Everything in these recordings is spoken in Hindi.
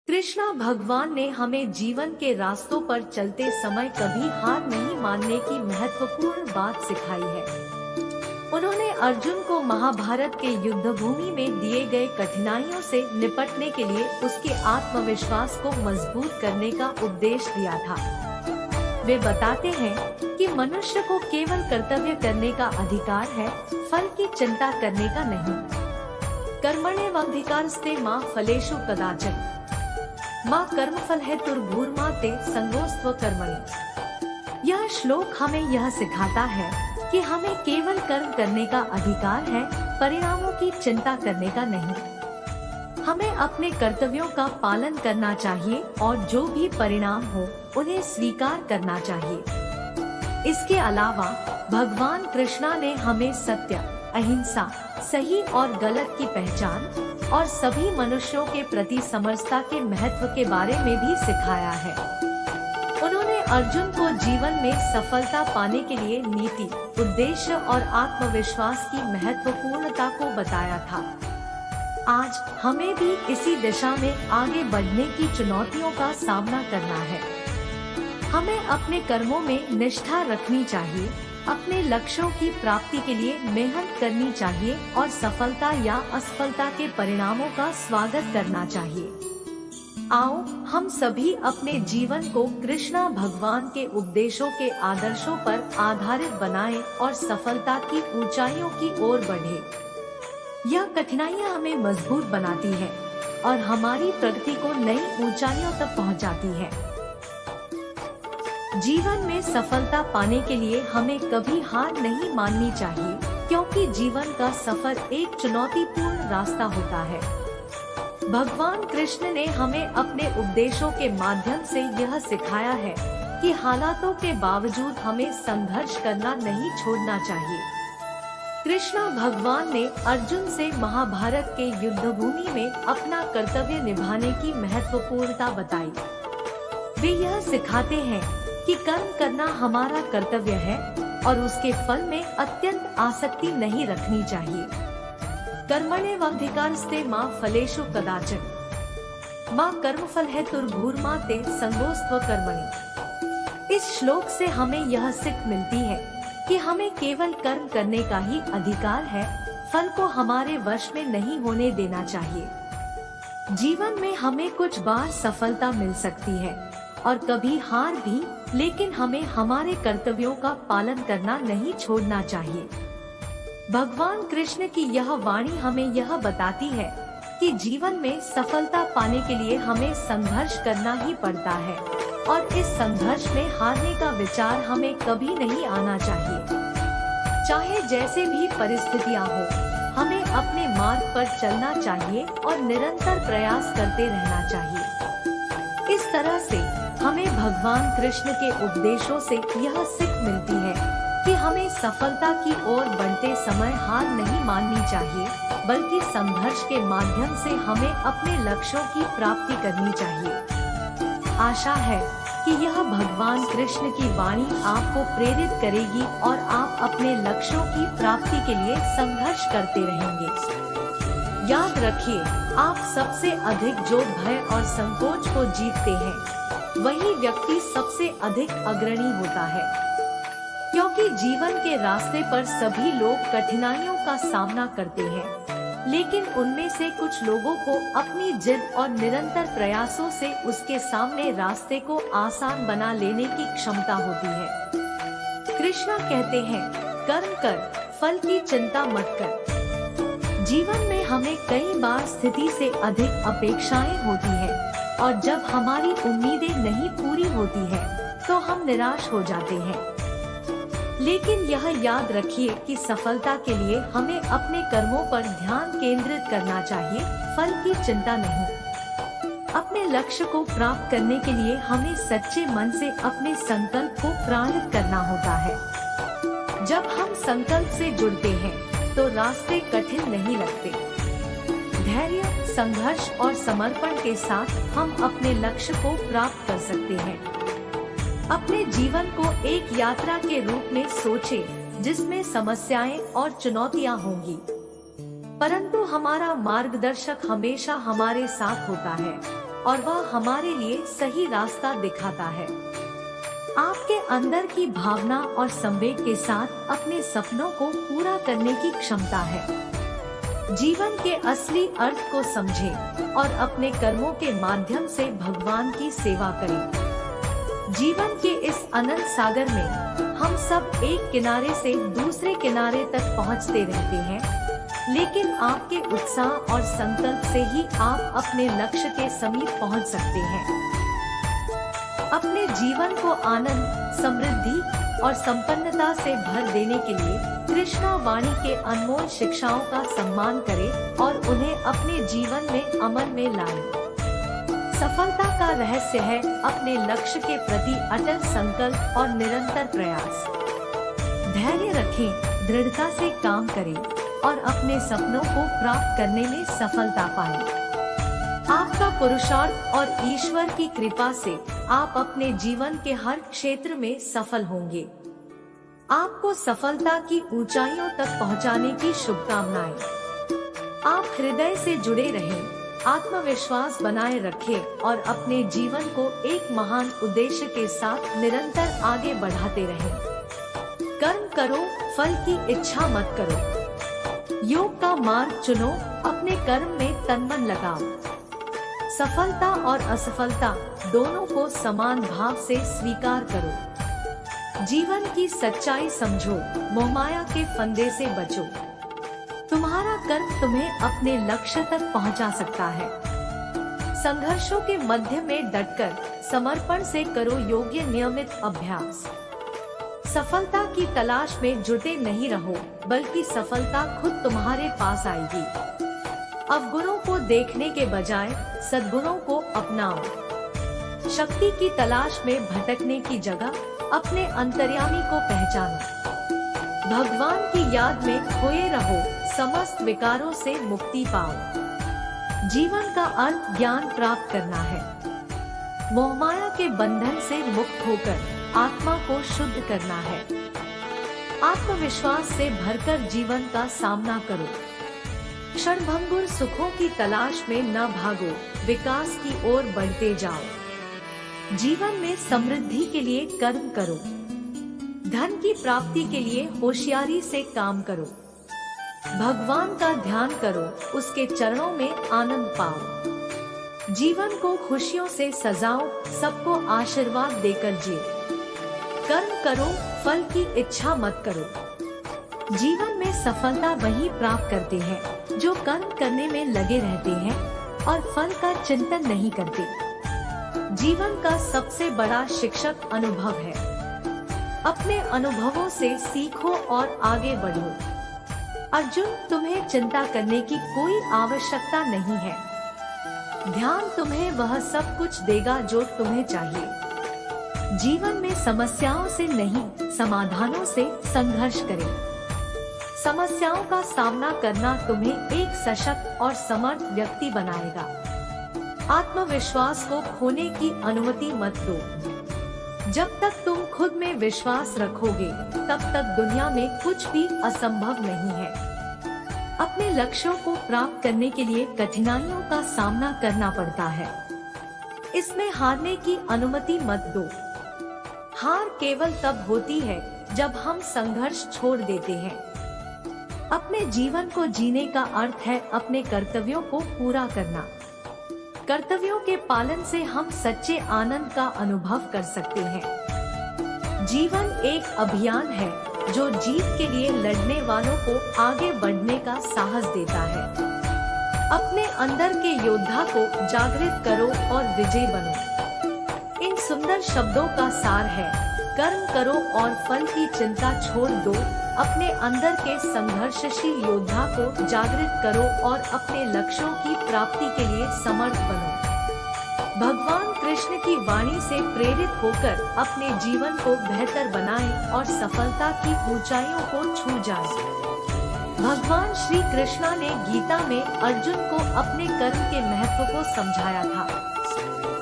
कृष्णा भगवान ने हमें जीवन के रास्तों पर चलते समय कभी हार नहीं मानने की महत्वपूर्ण बात सिखाई है। उन्होंने अर्जुन को महाभारत के युद्ध भूमि में दिए गए कठिनाइयों से निपटने के लिए उसके आत्मविश्वास को मजबूत करने का उपदेश दिया था। वे बताते हैं कि मनुष्य को केवल कर्तव्य करने का अधिकार है, फल की चिंता करने का नहीं। कर्मण्येवाधिकारस्ते मा फलेषु कदाचन माँ कर्मफल है तुर्भूर्मा ते संगोस्त्व कर्मणि। यह श्लोक हमें यह सिखाता है कि हमें केवल कर्म करने का अधिकार है, परिणामों की चिंता करने का नहीं। हमें अपने कर्तव्यों का पालन करना चाहिए और जो भी परिणाम हो उन्हें स्वीकार करना चाहिए। इसके अलावा भगवान कृष्णा ने हमें सत्य, अहिंसा, सही और गलत की पहचान और सभी मनुष्यों के प्रति समरसता के महत्व के बारे में भी सिखाया है। उन्होंने अर्जुन को जीवन में सफलता पाने के लिए नीति, उद्देश्य और आत्मविश्वास की महत्वपूर्णता को बताया था। आज हमें भी इसी दिशा में आगे बढ़ने की चुनौतियों का सामना करना है। हमें अपने कर्मों में निष्ठा रखनी चाहिए, अपने लक्ष्यों की प्राप्ति के लिए मेहनत करनी चाहिए और सफलता या असफलता के परिणामों का स्वागत करना चाहिए। आओ हम सभी अपने जीवन को कृष्णा भगवान के उपदेशों के आदर्शों पर आधारित बनाएं और सफलता की ऊंचाइयों की ओर बढ़ें। यह कठिनाइयां हमें मजबूत बनाती है और हमारी प्रगति को नई ऊंचाइयों तक पहुंचाती है। जीवन में सफलता पाने के लिए हमें कभी हार नहीं माननी चाहिए, क्योंकि जीवन का सफर एक चुनौतीपूर्ण रास्ता होता है। भगवान कृष्ण ने हमें अपने उपदेशों के माध्यम से यह सिखाया है कि हालातों के बावजूद हमें संघर्ष करना नहीं छोड़ना चाहिए। कृष्णा भगवान ने अर्जुन से महाभारत के युद्ध भूमि में अपना कर्तव्य निभाने की महत्वपूर्णता बताई। वे यह सिखाते हैं कि कर्म करना हमारा कर्तव्य है और उसके फल में अत्यंत आसक्ति नहीं रखनी चाहिए। कर्मण्येवाधिकारस्ते मा फलेषु कदाचन माँ कर्मफल है तुर्भूर्मा ते संगोस्त्व कर्मणि। इस श्लोक से हमें यह सीख मिलती है कि हमें केवल कर्म करने का ही अधिकार है, फल को हमारे वश में नहीं होने देना चाहिए। जीवन में हमें कुछ बार सफलता मिल सकती है और कभी हार भी, लेकिन हमें हमारे कर्तव्यों का पालन करना नहीं छोड़ना चाहिए। भगवान कृष्ण की यह वाणी हमें यह बताती है कि जीवन में सफलता पाने के लिए हमें संघर्ष करना ही पड़ता है और इस संघर्ष में हारने का विचार हमें कभी नहीं आना चाहिए। चाहे जैसे भी परिस्थितियां हो, हमें अपने मार्ग पर चलना चाहिए और निरंतर प्रयास करते रहना चाहिए। इस तरह से हमें भगवान कृष्ण के उपदेशों से यह सीख मिलती है कि हमें सफलता की ओर बढ़ते समय हार नहीं माननी चाहिए, बल्कि संघर्ष के माध्यम से हमें अपने लक्ष्यों की प्राप्ति करनी चाहिए। आशा है कि यह भगवान कृष्ण की वाणी आपको प्रेरित करेगी और आप अपने लक्ष्यों की प्राप्ति के लिए संघर्ष करते रहेंगे। याद रखिए, आप सबसे अधिक जो भय और संकोच को जीतते हैं, वही व्यक्ति सबसे अधिक अग्रणी होता है। क्योंकि जीवन के रास्ते पर सभी लोग कठिनाइयों का सामना करते हैं, लेकिन उनमें से कुछ लोगों को अपनी जिद और निरंतर प्रयासों से उसके सामने रास्ते को आसान बना लेने की क्षमता होती है। कृष्णा कहते हैं, कर्म कर, फल की चिंता मत कर। जीवन में हमें कई बार स्थिति से अधिक अपेक्षाएं होती हैं और जब हमारी उम्मीदें नहीं पूरी होती हैं, तो हम निराश हो जाते हैं। लेकिन यह याद रखिए कि सफलता के लिए हमें अपने कर्मों पर ध्यान केंद्रित करना चाहिए, फल की चिंता नहीं। अपने लक्ष्य को प्राप्त करने के लिए हमें सच्चे मन से अपने संकल्प को प्रणित करना होता है। जब हम संकल्प से जुड़ते हैं, तो रास्ते कठिन नहीं लगते। धैर्य, संघर्ष और समर्पण के साथ हम अपने लक्ष्य को प्राप्त कर सकते हैं। अपने जीवन को एक यात्रा के रूप में सोचें, जिसमें समस्याएं और चुनौतियां होंगी। परंतु हमारा मार्गदर्शक हमेशा हमारे साथ होता है। और वह हमारे लिए सही रास्ता दिखाता है। आपके अंदर की भावना और संवेग के साथ अपने सपनों को पूरा करने की क्षमता है। जीवन के असली अर्थ को समझें और अपने कर्मों के माध्यम से भगवान की सेवा करें। जीवन के इस अनंत सागर में हम सब एक किनारे से दूसरे किनारे तक पहुंचते रहते हैं, लेकिन आपके उत्साह और संकल्प से ही आप अपने लक्ष्य के समीप पहुंच सकते हैं। अपने जीवन को आनंद, समृद्धि और संपन्नता से भर देने के लिए कृष्णा वाणी के अनमोल शिक्षाओं का सम्मान करें और उन्हें अपने जीवन में अमल में लाएं। सफलता का रहस्य है अपने लक्ष्य के प्रति अटल संकल्प और निरंतर प्रयास। धैर्य रखें, दृढ़ता से काम करें और अपने सपनों को प्राप्त करने में सफलता पाएं। आपका पुरुषार्थ और ईश्वर की कृपा से आप अपने जीवन के हर क्षेत्र में सफल होंगे। आपको सफलता की ऊंचाइयों तक पहुंचाने की शुभकामनाएं। आप हृदय से जुड़े रहें, आत्मविश्वास बनाए रखें और अपने जीवन को एक महान उद्देश्य के साथ निरंतर आगे बढ़ाते रहें। कर्म करो, फल की इच्छा मत करो। योग का मार्ग चुनो, अपने कर्म में तन मन लगाओ। सफलता और असफलता दोनों को समान भाव से स्वीकार करो। जीवन की सच्चाई समझो, मोहमाया के फंदे से बचो। तुम्हारा कर्म तुम्हें अपने लक्ष्य तक पहुंचा सकता है। संघर्षों के मध्य में डटकर समर्पण से करो योग्य नियमित अभ्यास। सफलता की तलाश में जुटे नहीं रहो, बल्कि सफलता खुद तुम्हारे पास आएगी। अवगुणों को देखने के बजाय सद्गुणों को अपनाओ। शक्ति की तलाश में भटकने की जगह अपने अंतर्यामी को पहचानो। भगवान की याद में खोए रहो, समस्त विकारों से मुक्ति पाओ। जीवन का अर्थ ज्ञान प्राप्त करना है। मोहमाया के बंधन से मुक्त होकर आत्मा को शुद्ध करना है। आत्मविश्वास से भरकर जीवन का सामना करो। क्षणभंगुर सुखों की तलाश में न भागो, विकास की ओर बढ़ते जाओ। जीवन में समृद्धि के लिए कर्म करो। धन की प्राप्ति के लिए होशियारी से काम करो। भगवान का ध्यान करो, उसके चरणों में आनंद पाओ। जीवन को खुशियों से सजाओ, सबको आशीर्वाद देकर जिए। कर्म करो, फल की इच्छा मत करो। जीवन में सफलता वही प्राप्त करते हैं जो कर्म करने में लगे रहते हैं और फल का चिंतन नहीं करते। जीवन का सबसे बड़ा शिक्षक अनुभव है। अपने अनुभवों से सीखो और आगे बढ़ो। अर्जुन, तुम्हें चिंता करने की कोई आवश्यकता नहीं है। ध्यान तुम्हें वह सब कुछ देगा जो तुम्हें चाहिए। जीवन में समस्याओं से नहीं, समाधानों से संघर्ष करें। समस्याओं का सामना करना तुम्हें एक सशक्त और समर्थ व्यक्ति बनाएगा। आत्मविश्वास को खोने की अनुमति मत दो। जब तक तुम खुद में विश्वास रखोगे, तब तक दुनिया में कुछ भी असंभव नहीं है। अपने लक्ष्यों को प्राप्त करने के लिए कठिनाइयों का सामना करना पड़ता है। इसमें हारने की अनुमति मत दो। हार केवल तब होती है जब हम संघर्ष छोड़ देते हैं। अपने जीवन को जीने का अर्थ है अपने कर्तव्यों को पूरा करना। कर्तव्यों के पालन से हम सच्चे आनंद का अनुभव कर सकते हैं। जीवन एक अभियान है जो जीत के लिए लड़ने वालों को आगे बढ़ने का साहस देता है। अपने अंदर के योद्धा को जागृत करो और विजयी बनो। इन सुंदर शब्दों का सार है, कर्म करो और फल की चिंता छोड़ दो। अपने अंदर के संघर्षशील योद्धा को जागृत करो और अपने लक्ष्यों की प्राप्ति के लिए समर्थ बनो। भगवान कृष्ण की वाणी से प्रेरित होकर अपने जीवन को बेहतर बनाएं और सफलता की ऊंचाइयों को छू जाएं। भगवान श्री कृष्णा ने गीता में अर्जुन को अपने कर्म के महत्व को समझाया था।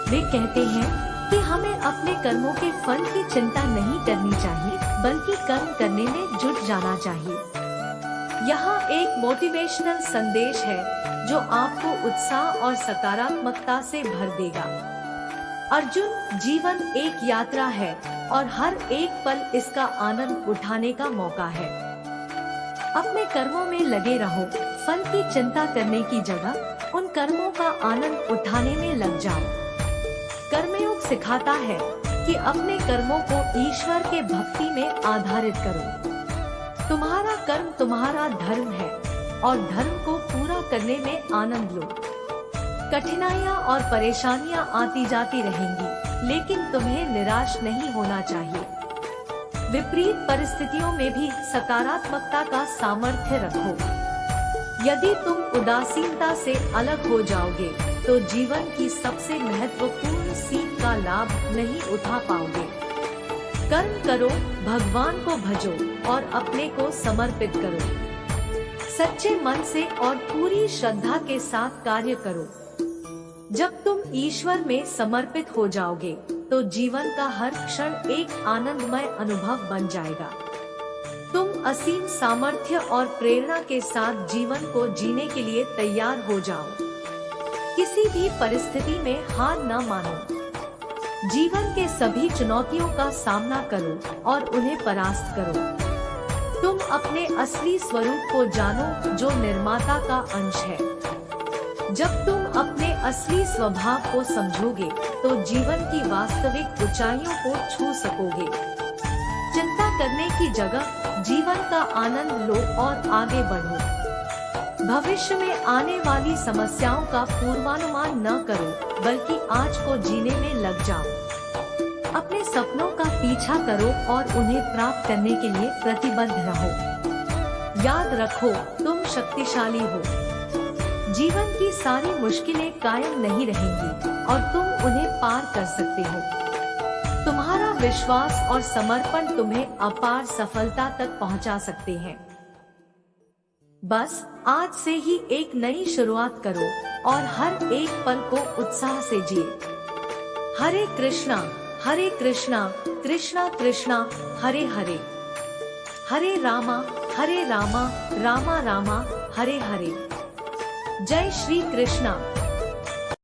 वे कहते हैं कि हमें अपने कर्मों के फल की चिंता नहीं करनी चाहिए, बल्कि कर्म करने में जुट जाना चाहिए। यहाँ एक मोटिवेशनल संदेश है जो आपको उत्साह और सकारात्मकता से भर देगा। अर्जुन, जीवन एक यात्रा है और हर एक पल इसका आनंद उठाने का मौका है। अपने कर्मों में लगे रहो, फल की चिंता करने की जगह उन कर्मों का आनंद उठाने में लग जाओ। कर्मयोग सिखाता है कि अपने कर्मों को ईश्वर के भक्ति में आधारित करो। तुम्हारा कर्म तुम्हारा धर्म है और धर्म को पूरा करने में आनंद लो। कठिनाइयाँ और परेशानियाँ आती जाती रहेंगी, लेकिन तुम्हें निराश नहीं होना चाहिए। विपरीत परिस्थितियों में भी सकारात्मकता का सामर्थ्य रखो। यदि तुम उदासीनता से अलग हो जाओगे तो जीवन की सबसे महत्वपूर्ण सीख का लाभ नहीं उठा पाओगे। कर्म करो, भगवान को भजो और अपने को समर्पित करो। सच्चे मन से और पूरी श्रद्धा के साथ कार्य करो। जब तुम ईश्वर में समर्पित हो जाओगे तो जीवन का हर क्षण एक आनंदमय अनुभव बन जाएगा। तुम असीम सामर्थ्य और प्रेरणा के साथ जीवन को जीने के लिए तैयार हो जाओ। किसी भी परिस्थिति में हार न मानो। जीवन के सभी चुनौतियों का सामना करो और उन्हें परास्त करो। तुम अपने असली स्वरूप को जानो जो निर्माता का अंश है। जब तुम अपने असली स्वभाव को समझोगे तो जीवन की वास्तविक ऊंचाइयों को छू सकोगे। चिंता करने की जगह जीवन का आनंद लो और आगे बढ़ो। भविष्य में आने वाली समस्याओं का पूर्वानुमान न करो, बल्कि आज को जीने में लग जाओ। अपने सपनों का पीछा करो और उन्हें प्राप्त करने के लिए प्रतिबद्ध रहो। याद रखो, तुम शक्तिशाली हो। जीवन की सारी मुश्किलें कायम नहीं रहेंगी और तुम उन्हें पार कर सकते हो। तुम्हारा विश्वास और समर्पण तुम्हें अपार सफलता तक पहुंचा सकते हैं। बस आज से ही एक नई शुरुआत करो और हर एक पल को उत्साह से जिए। हरे कृष्णा कृष्णा कृष्णा हरे हरे, हरे रामा रामा रामा हरे हरे। जय श्री कृष्णा।